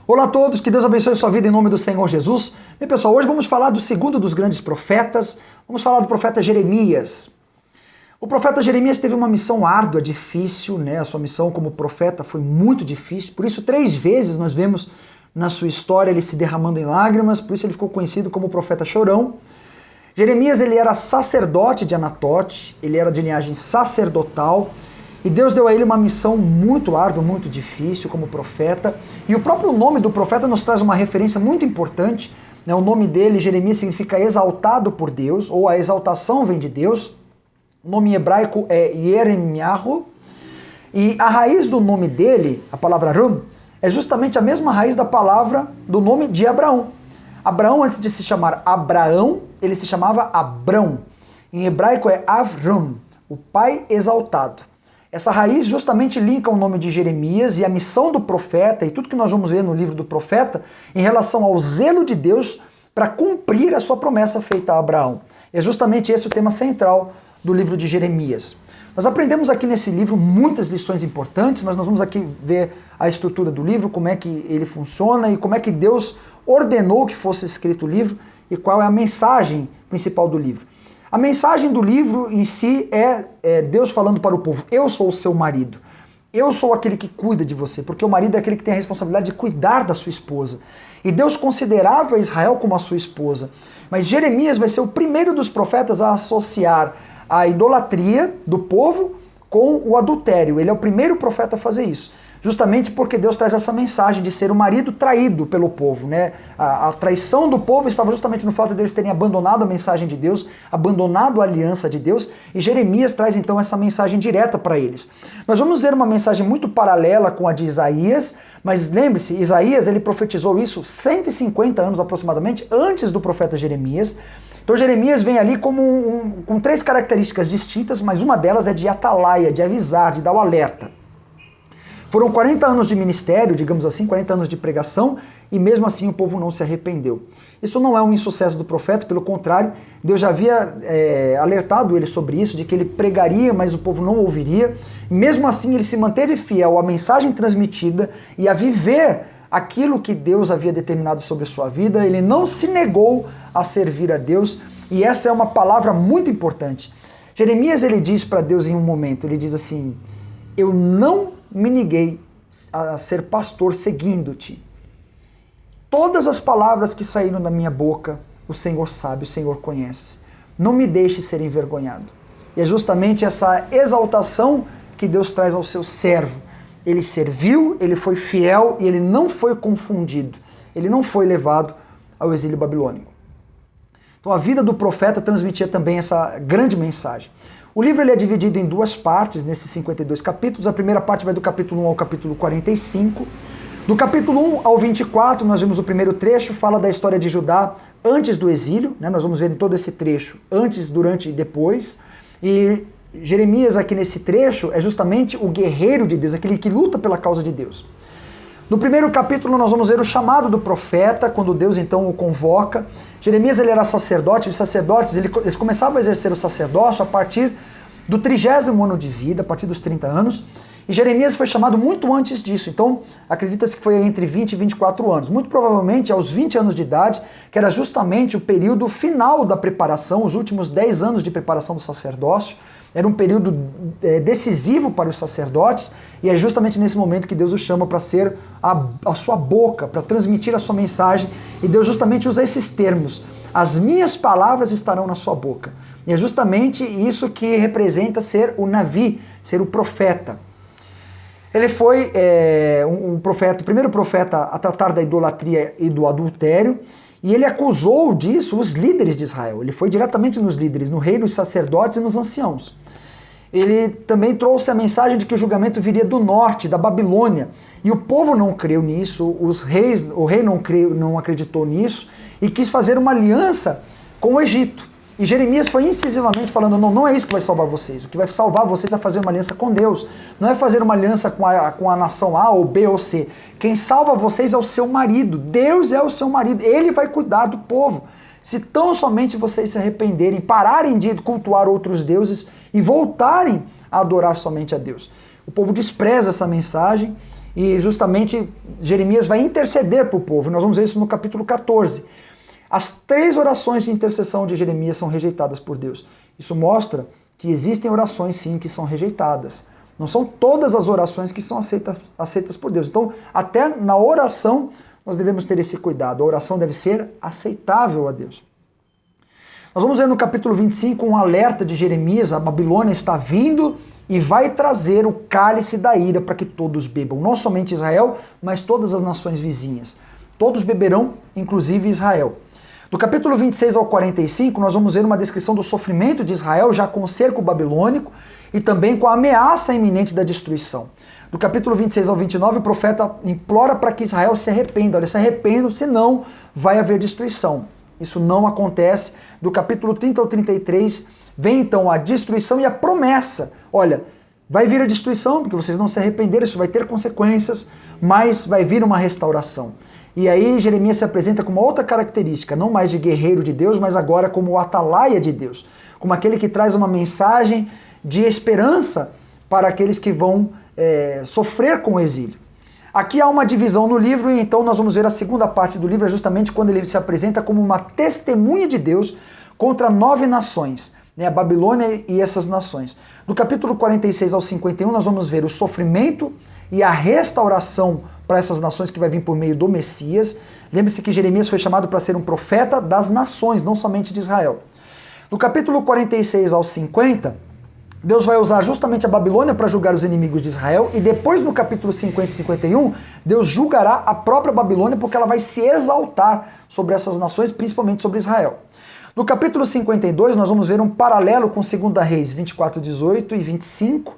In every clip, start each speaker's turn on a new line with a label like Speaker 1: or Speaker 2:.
Speaker 1: Olá a todos, que Deus abençoe a sua vida em nome do Senhor Jesus. Bem, pessoal, hoje vamos falar do segundo dos grandes profetas, vamos falar do profeta Jeremias. O profeta Jeremias teve uma missão árdua, difícil, né? A sua missão como profeta foi muito difícil, por isso 3 vezes nós vemos na sua história ele se derramando em lágrimas, por isso ele ficou conhecido como profeta chorão. Jeremias, ele era sacerdote de Anatote, ele era de linhagem sacerdotal, e Deus deu a ele uma missão muito árdua, muito difícil como profeta. E o próprio nome do profeta nos traz uma referência muito importante. Né? O nome dele, Jeremias, significa exaltado por Deus, ou a exaltação vem de Deus. O nome em hebraico é Yeremiahu. E a raiz do nome dele, a palavra Rum, é justamente a mesma raiz da palavra do nome de Abraão. Abraão, antes de se chamar Abraão, ele se chamava Abrão. Em hebraico é Avram, o pai exaltado. Essa raiz justamente linka o nome de Jeremias e a missão do profeta e tudo que nós vamos ver no livro do profeta em relação ao zelo de Deus para cumprir a sua promessa feita a Abraão. É justamente esse o tema central do livro de Jeremias. Nós aprendemos aqui nesse livro muitas lições importantes, mas nós vamos aqui ver a estrutura do livro, como é que ele funciona e como é que Deus ordenou que fosse escrito o livro e qual é a mensagem principal do livro. A mensagem do livro em si é Deus falando para o povo: eu sou o seu marido, eu sou aquele que cuida de você, porque o marido é aquele que tem a responsabilidade de cuidar da sua esposa. E Deus considerava Israel como a sua esposa. Mas Jeremias vai ser o primeiro dos profetas a associar a idolatria do povo com o adultério. Ele é o primeiro profeta a fazer isso. Justamente porque Deus traz essa mensagem de ser o marido traído pelo povo, né? A traição do povo estava justamente no fato de eles terem abandonado a mensagem de Deus, abandonado a aliança de Deus, e Jeremias traz então essa mensagem direta para eles. Nós vamos ver uma mensagem muito paralela com a de Isaías, mas lembre-se, Isaías ele profetizou isso 150 anos aproximadamente antes do profeta Jeremias. Então Jeremias vem ali com 3 características distintas, mas uma delas é de atalaia, de avisar, de dar o alerta. Foram 40 anos de ministério, digamos assim, 40 anos de pregação, e mesmo assim o povo não se arrependeu. Isso não é um insucesso do profeta, pelo contrário, Deus já havia alertado ele sobre isso, de que ele pregaria, mas o povo não ouviria. Mesmo assim ele se manteve fiel à mensagem transmitida e a viver aquilo que Deus havia determinado sobre a sua vida. Ele não se negou a servir a Deus, e essa é uma palavra muito importante. Jeremias ele diz para Deus em um momento, ele diz assim: eu não me neguei a ser pastor seguindo-te. Todas as palavras que saíram da minha boca, o Senhor sabe, o Senhor conhece. Não me deixe ser envergonhado. E é justamente essa exaltação que Deus traz ao seu servo. Ele serviu, ele foi fiel e ele não foi confundido. Ele não foi levado ao exílio babilônico. Então a vida do profeta transmitia também essa grande mensagem. O livro ele é dividido em 2 partes, nesses 52 capítulos. A primeira parte vai do capítulo 1 ao capítulo 45. Do capítulo 1 ao 24, nós vemos o primeiro trecho, fala da história de Judá antes do exílio, né? Nós vamos ver em todo esse trecho, antes, durante e depois. E Jeremias aqui nesse trecho é justamente o guerreiro de Deus, aquele que luta pela causa de Deus. No primeiro capítulo nós vamos ver o chamado do profeta, quando Deus então o convoca. Jeremias ele era sacerdote, os sacerdotes eles começavam a exercer o sacerdócio a partir do 30º ano de vida, a partir dos 30 anos. E Jeremias foi chamado muito antes disso, então acredita-se que foi entre 20 e 24 anos. Muito provavelmente aos 20 anos de idade, que era justamente o período final da preparação, os últimos 10 anos de preparação do sacerdócio. Era um período decisivo para os sacerdotes, e é justamente nesse momento que Deus o chama para ser a sua boca, para transmitir a sua mensagem, e Deus justamente usa esses termos: as minhas palavras estarão na sua boca. E é justamente isso que representa ser o Navi, ser o profeta. Ele foi um profeta, o primeiro profeta a tratar da idolatria e do adultério, e ele acusou disso os líderes de Israel. Ele foi diretamente nos líderes, no rei, nos sacerdotes e nos anciãos. Ele também trouxe a mensagem de que o julgamento viria do norte, da Babilônia. E o povo não creu nisso, o rei não acreditou nisso e quis fazer uma aliança com o Egito. E Jeremias foi incisivamente falando: não é isso que vai salvar vocês. O que vai salvar vocês é fazer uma aliança com Deus. Não é fazer uma aliança com a nação A ou B ou C. Quem salva vocês é o seu marido. Deus é o seu marido. Ele vai cuidar do povo. Se tão somente vocês se arrependerem, pararem de cultuar outros deuses e voltarem a adorar somente a Deus. O povo despreza essa mensagem e justamente Jeremias vai interceder para o povo. Nós vamos ver isso no capítulo 14. As 3 orações de intercessão de Jeremias são rejeitadas por Deus. Isso mostra que existem orações sim que são rejeitadas. Não são todas as orações que são aceitas por Deus. Então, até na oração, nós devemos ter esse cuidado. A oração deve ser aceitável a Deus. Nós vamos ver no capítulo 25 um alerta de Jeremias: a Babilônia está vindo e vai trazer o cálice da ira para que todos bebam. Não somente Israel, mas todas as nações vizinhas. Todos beberão, inclusive Israel. Do capítulo 26 ao 45, nós vamos ver uma descrição do sofrimento de Israel, já com o cerco babilônico e também com a ameaça iminente da destruição. Do capítulo 26 ao 29, o profeta implora para que Israel se arrependa. Olha, se arrependam, senão vai haver destruição. Isso não acontece. Do capítulo 30 ao 33, vem então a destruição e a promessa. Olha, vai vir a destruição, porque vocês não se arrependeram, isso vai ter consequências, mas vai vir uma restauração. E aí Jeremias se apresenta com uma outra característica, não mais de guerreiro de Deus, mas agora como o atalaia de Deus, como aquele que traz uma mensagem de esperança para aqueles que vão sofrer com o exílio. Aqui há uma divisão no livro, e então nós vamos ver a segunda parte do livro, é justamente quando ele se apresenta como uma testemunha de Deus contra 9 nações, né, a Babilônia e essas nações. Do capítulo 46 ao 51, nós vamos ver o sofrimento e a restauração para essas nações que vai vir por meio do Messias. Lembre-se que Jeremias foi chamado para ser um profeta das nações, não somente de Israel. Do capítulo 46 ao 50, Deus vai usar justamente a Babilônia para julgar os inimigos de Israel, e depois no capítulo 50 e 51, Deus julgará a própria Babilônia porque ela vai se exaltar sobre essas nações, principalmente sobre Israel. No capítulo 52, nós vamos ver um paralelo com 2 Reis 24, 18 e 25,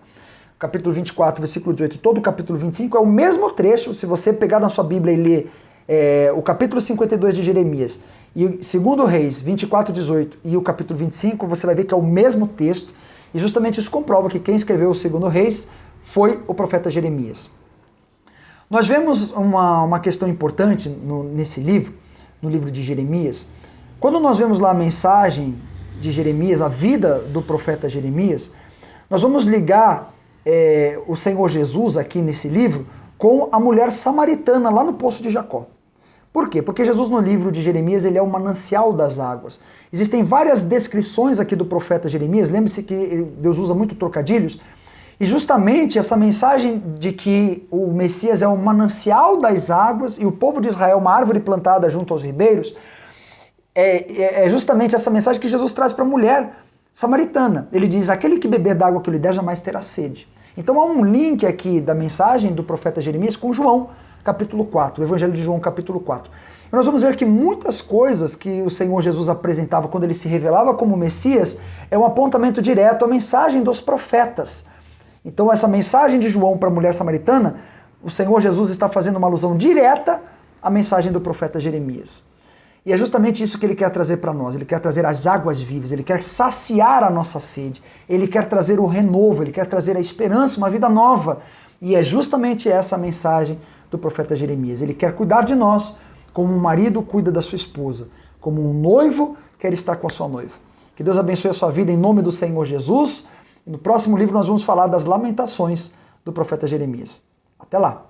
Speaker 1: capítulo 24, versículo 18, e todo o capítulo 25 é o mesmo trecho. Se você pegar na sua Bíblia e ler o capítulo 52 de Jeremias, e 2 Reis 24, 18 e o capítulo 25, você vai ver que é o mesmo texto, e justamente isso comprova que quem escreveu o 2 Reis foi o profeta Jeremias. Nós vemos uma questão importante nesse livro, no livro de Jeremias. Quando nós vemos lá a mensagem de Jeremias, a vida do profeta Jeremias, nós vamos ligar o Senhor Jesus aqui nesse livro com a mulher samaritana lá no Poço de Jacó. Por quê? Porque Jesus no livro de Jeremias ele é o manancial das águas. Existem várias descrições aqui do profeta Jeremias, lembre-se que Deus usa muito trocadilhos, e justamente essa mensagem de que o Messias é o manancial das águas e o povo de Israel uma árvore plantada junto aos ribeiros, é justamente essa mensagem que Jesus traz para a mulher samaritana. Ele diz: aquele que beber da água que eu lhe der jamais terá sede. Então há um link aqui da mensagem do profeta Jeremias com João, capítulo 4, o Evangelho de João, capítulo 4. E nós vamos ver que muitas coisas que o Senhor Jesus apresentava quando ele se revelava como Messias é um apontamento direto à mensagem dos profetas. Então essa mensagem de João para a mulher samaritana, o Senhor Jesus está fazendo uma alusão direta à mensagem do profeta Jeremias. E é justamente isso que ele quer trazer para nós. Ele quer trazer as águas vivas, ele quer saciar a nossa sede, ele quer trazer o renovo, ele quer trazer a esperança, uma vida nova. E é justamente essa a mensagem do profeta Jeremias. Ele quer cuidar de nós como um marido cuida da sua esposa, como um noivo quer estar com a sua noiva. Que Deus abençoe a sua vida em nome do Senhor Jesus. E no próximo livro nós vamos falar das lamentações do profeta Jeremias. Até lá!